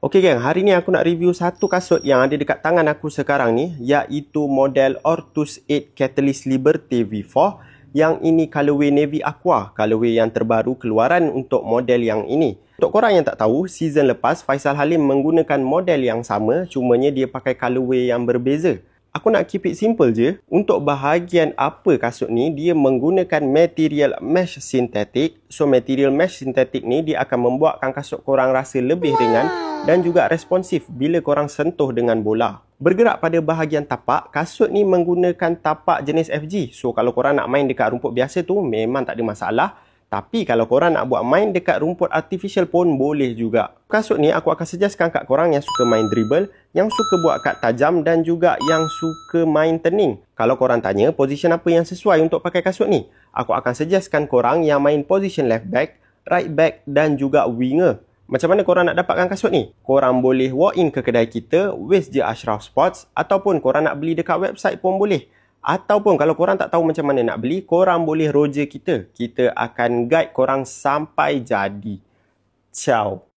Okey geng, hari ni aku nak review satu kasut yang ada dekat tangan aku sekarang ni, iaitu model Ortus 8 Catalyst Liberté V4. Yang ini colorway Navy Aqua, colorway yang terbaru keluaran untuk model yang ini. Untuk korang yang tak tahu, season lepas Faisal Halim menggunakan model yang sama, cumanya dia pakai colorway yang berbeza. Aku nak keep it simple je. Untuk bahagian upper kasut ni, dia menggunakan material mesh sintetik. So, material mesh sintetik ni dia akan membuatkan kasut korang rasa lebih ringan dan juga responsif bila korang sentuh dengan bola. Bergerak pada bahagian tapak, kasut ni menggunakan tapak jenis FG. So, kalau korang nak main dekat rumput biasa tu, memang tak ada masalah. Tapi kalau korang nak buat main dekat rumput artificial pun boleh juga. Kasut ni aku akan suggestkan kat korang yang suka main dribble, yang suka buat cut tajam dan juga yang suka main turning. Kalau korang tanya position apa yang sesuai untuk pakai kasut ni, aku akan suggestkan korang yang main position left back, right back dan juga winger. Macam mana korang nak dapatkan kasut ni? Korang boleh walk in ke kedai kita, West Je Ashraf Sports, ataupun korang nak beli dekat website pun boleh. Ataupun kalau korang tak tahu macam mana nak beli, korang boleh roger kita. Kita akan guide korang sampai jadi. Ciao.